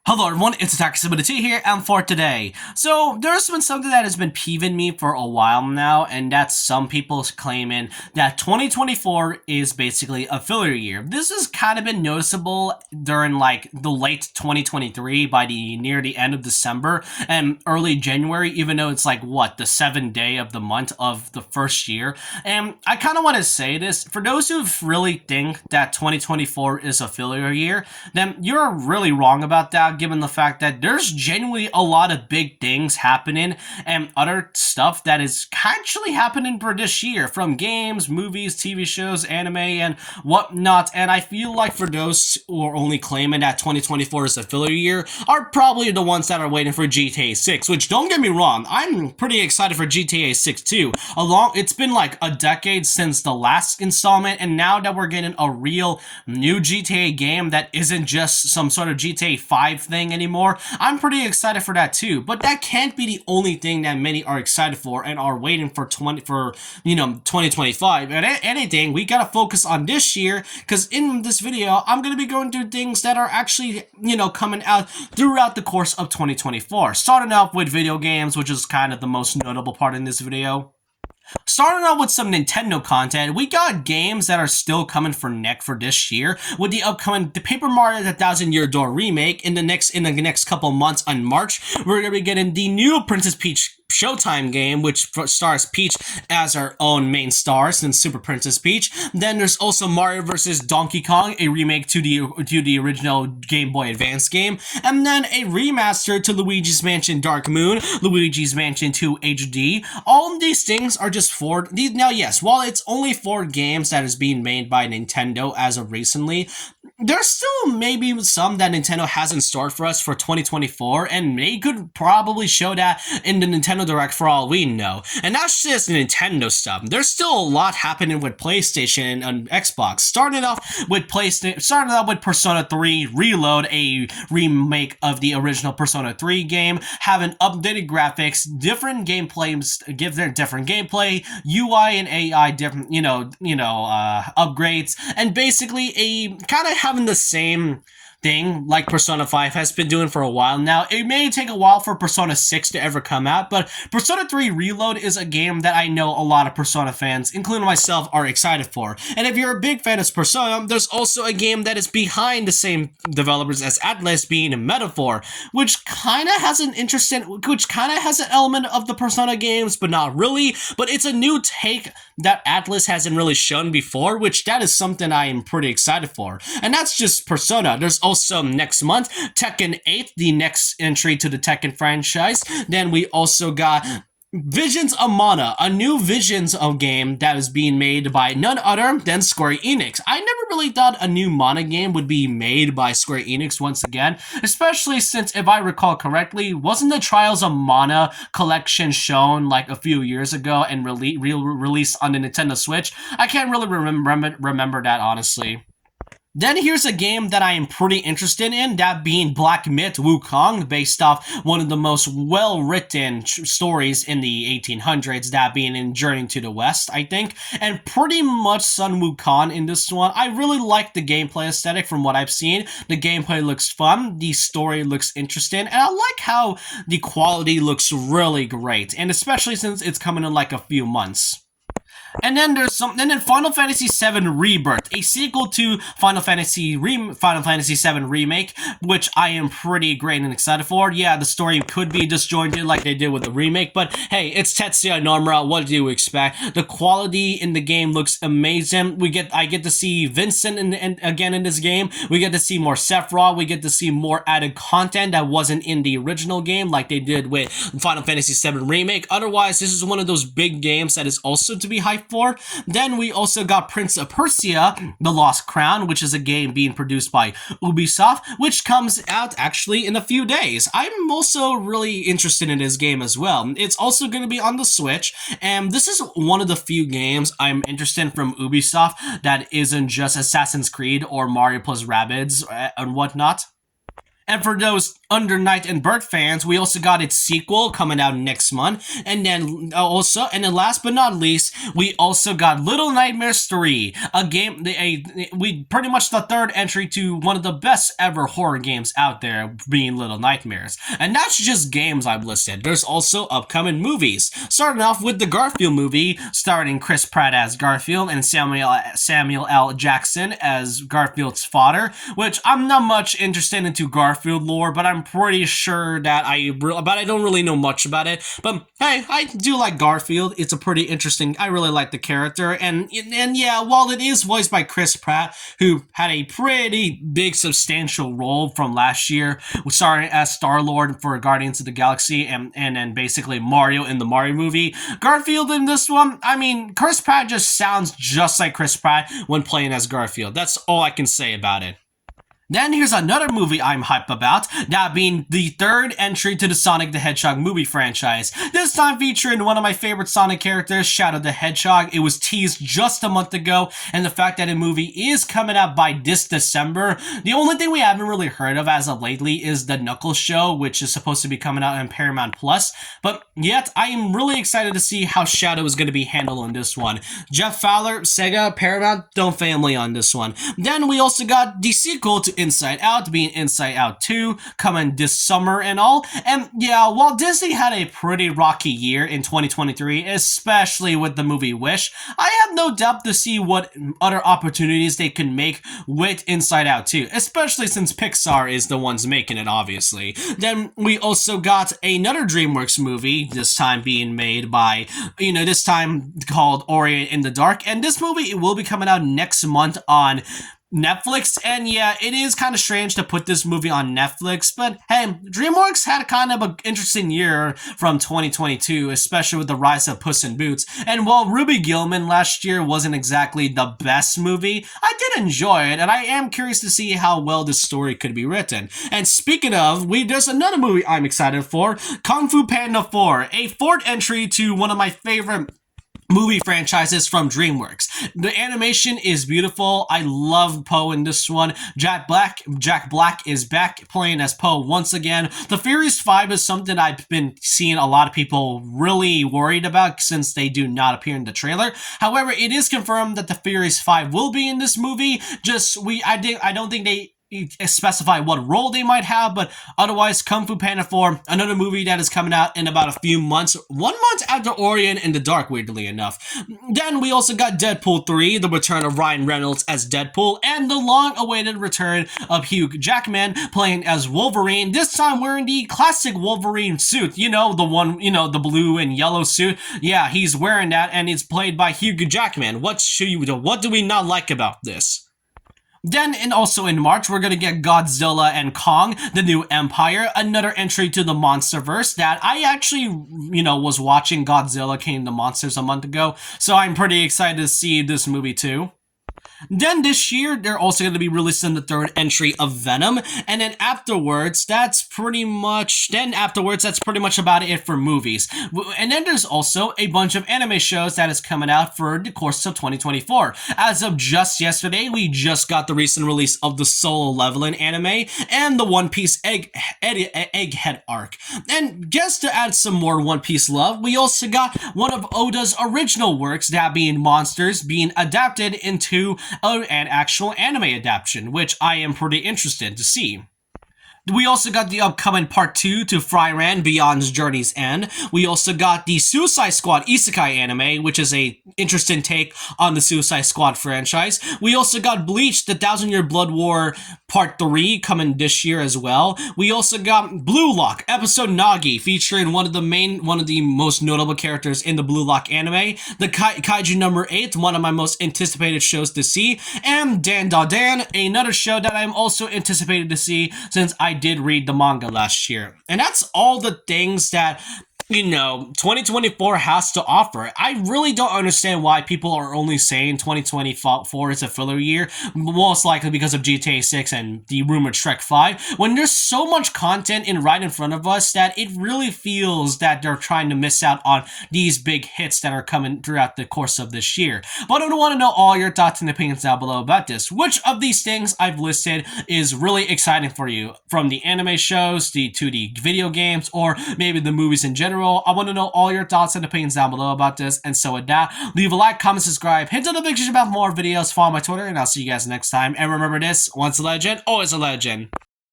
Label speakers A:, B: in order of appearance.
A: Hello everyone, it's Attack72 here, and for today. So, there's been something that has been peeving me for a while now, and that's some people claiming that 2024 is basically a filler year. This has kind of been noticeable during like the late 2023 by near the end of December and early January, even though it's like what, the 7th day of the month of the first year. And I kind of want to say this, for those who really think that 2024 is a filler year, then you're really wrong about that, given the fact that there's genuinely a lot of big things happening and other stuff that is actually happening for this year, from games, movies, TV shows, anime, and whatnot. And I feel like for those who are only claiming that 2024 is a filler year are probably the ones that are waiting for GTA 6, which, don't get me wrong, I'm pretty excited for GTA 6 too. It's been like a decade since the last installment, and now that we're getting a real new GTA game that isn't just some sort of GTA 5 thing anymore, I'm pretty excited for that too. But that can't be the only thing that many are excited for and are waiting for 2025. And anything, we gotta focus on this year, because in this video, I'm gonna be going through things that are actually, coming out throughout the course of 2024. Starting off with video games, which is kind of the most notable part in this video. Starting out with some Nintendo content, we got games that are still coming for this year, with the upcoming The Paper Mario The Thousand Year Door remake in the next couple months on March. We're gonna be getting the new Princess Peach Showtime game, which stars Peach as our own main star since Super Princess Peach. Then there's also Mario vs. Donkey Kong, a remake to the original Game Boy Advance game, and then a remaster to Luigi's Mansion Dark Moon, Luigi's Mansion 2 HD. All of these things are just now, yes, while it's only 4 games that is being made by Nintendo as of recently, there's still maybe some that Nintendo has in store for us for 2024, and they could probably show that in the Nintendo Direct for all we know. And that's just Nintendo stuff. There's still a lot happening with PlayStation and Xbox. Starting off with Persona 3 Reload, a remake of the original Persona 3 game, having updated graphics, different gameplay, UI and AI different, upgrades, and basically a kind of having the same thing like Persona 5 has been doing for a while now. It may take a while for Persona 6 to ever come out, but Persona 3 Reload is a game that I know a lot of Persona fans, including myself, are excited for. And if you're a big fan of Persona, there's also a game that is behind the same developers as Atlas, being a Metaphor, which kind of has an element of the Persona games, but not really. But it's a new take that Atlas hasn't really shown before, which that is something I am pretty excited for. And that's just Persona. There's also next month Tekken 8, the next entry to the Tekken franchise. Then we also got Visions of Mana, a new Visions of game that is being made by none other than Square Enix. I never really thought a new Mana game would be made by Square Enix once again, especially since, if I recall correctly, wasn't the Trials of Mana collection shown like a few years ago and released on the Nintendo Switch? I can't really remember that, honestly. Then here's a game that I am pretty interested in, that being Black Myth Wukong, based off one of the most well-written stories in the 1800s, that being in Journey to the West, I think, and pretty much Sun Wukong in this one. I really like the gameplay aesthetic from what I've seen. The gameplay looks fun, the story looks interesting, and I like how the quality looks really great, and especially since it's coming in like a few months. And then Final Fantasy VII Rebirth, a sequel to Final Fantasy VII Remake, which I am pretty great and excited for. Yeah, the story could be disjointed like they did with the remake, but hey, it's Tetsuya Nomura. What do you expect? The quality in the game looks amazing. I get to see Vincent again in this game. We get to see more Sephiroth. We get to see more added content that wasn't in the original game, like they did with Final Fantasy VII Remake. Otherwise, this is one of those big games that is also to be hyped for. Then we also got Prince of Persia, The Lost Crown, which is a game being produced by Ubisoft, which comes out actually in a few days. I'm also really interested in this game as well. It's also going to be on the Switch, and this is one of the few games I'm interested in from Ubisoft that isn't just Assassin's Creed or Mario plus Rabbids and whatnot. And for those Under Night and Bird fans, we also got its sequel coming out next month. And then last but not least, we also got Little Nightmares 3, a game, we pretty much the third entry to one of the best ever horror games out there, being Little Nightmares. And that's just games I've listed. There's also upcoming movies, starting off with the Garfield movie, starring Chris Pratt as Garfield and Samuel L. Jackson as Garfield's father, which I'm not much interested into Garfield lore, but I'm pretty sure that I don't really know much about it. But hey, I do like Garfield. It's a pretty interesting. I really like the character, and yeah, while it is voiced by Chris Pratt, who had a pretty big, substantial role from last year, starring as Star-Lord for Guardians of the Galaxy, and then basically Mario in the Mario movie. Garfield in this one, I mean, Chris Pratt just sounds just like Chris Pratt when playing as Garfield. That's all I can say about it. Then here's another movie I'm hyped about, that being the third entry to the Sonic the Hedgehog movie franchise. This time featuring one of my favorite Sonic characters, Shadow the Hedgehog. It was teased just a month ago, and the fact that a movie is coming out by this December. The only thing we haven't really heard of as of lately is the Knuckles show, which is supposed to be coming out on Paramount Plus. But yet, I am really excited to see how Shadow is going to be handled on this one. Jeff Fowler, Sega, Paramount, don't family on this one. Then we also got the sequel to Inside Out, being Inside Out 2, coming this summer and all. And yeah, while Disney had a pretty rocky year in 2023, especially with the movie Wish, I have no doubt to see what other opportunities they can make with Inside Out 2, especially since Pixar is the ones making it, obviously. Then we also got another DreamWorks movie, this time being made by, this time called Ori in the Dark, and this movie will be coming out next month on Netflix. And yeah, it is kind of strange to put this movie on Netflix, but hey, DreamWorks had kind of an interesting year from 2022, especially with the rise of Puss in Boots. And while Ruby Gillman last year wasn't exactly the best movie, I did enjoy it, and I am curious to see how well this story could be written. And speaking of, there's another movie I'm excited for, Kung Fu Panda 4, a fourth entry to one of my favorite movie franchises from DreamWorks. The animation is beautiful. I love Poe in this one. Jack Black is back playing as Poe once again. The Furious 5 is something I've been seeing a lot of people really worried about since they do not appear in the trailer. However, it is confirmed that the Furious 5 will be in this movie. I don't think they specify what role they might have, but otherwise, Kung Fu Panda 4, another movie that is coming out in about a few months, 1 month after Ori in the Dark, weirdly enough. Then we also got Deadpool 3, the return of Ryan Reynolds as Deadpool, and the long-awaited return of Hugh Jackman playing as Wolverine, this time wearing the classic Wolverine suit, the one, the blue and yellow suit. Yeah, he's wearing that, and it's played by Hugh Jackman. What do we not like about this? Then, and also in March, we're gonna get Godzilla and Kong, the New Empire, another entry to the Monsterverse that I actually, was watching Godzilla King of the Monsters a month ago, so I'm pretty excited to see this movie too. Then this year, they're also going to be releasing the third entry of Venom, and then afterwards, that's pretty much about it for movies. And then there's also a bunch of anime shows that is coming out for the course of 2024. As of just yesterday, we just got the recent release of the Solo Leveling anime and the One Piece Egghead arc. And just to add some more One Piece love, we also got one of Oda's original works, that being Monsters, being adapted into an actual anime adaptation, which I am pretty interested to see. We also got the upcoming Part 2 to Fryran Beyond's Journey's End. We also got the Suicide Squad Isekai anime, which is a interesting take on the Suicide Squad franchise. We also got Bleach, the Thousand Year Blood War Part 3 coming this year as well. We also got Blue Lock, episode Nagi, featuring one of the most notable characters in the Blue Lock anime. The Kaiju number 8, one of my most anticipated shows to see. And Dan Da Dan, another show that I'm also anticipated to see since I did read the manga last year. And that's all the things that 2024 has to offer. I really don't understand why people are only saying 2024 is a filler year, most likely because of GTA 6 and the rumored Shrek 5, when there's so much content right in front of us that it really feels that they're trying to miss out on these big hits that are coming throughout the course of this year. But I want to know all your thoughts and opinions down below about this. Which of these things I've listed is really exciting for you? From the anime shows to the video games, or maybe the movies in general? I want to know all your thoughts and opinions down below about this. And so with that, leave a like, comment, subscribe, hit the notification about more videos, follow my Twitter, and I'll see you guys next time. And remember this, once a legend, always a legend.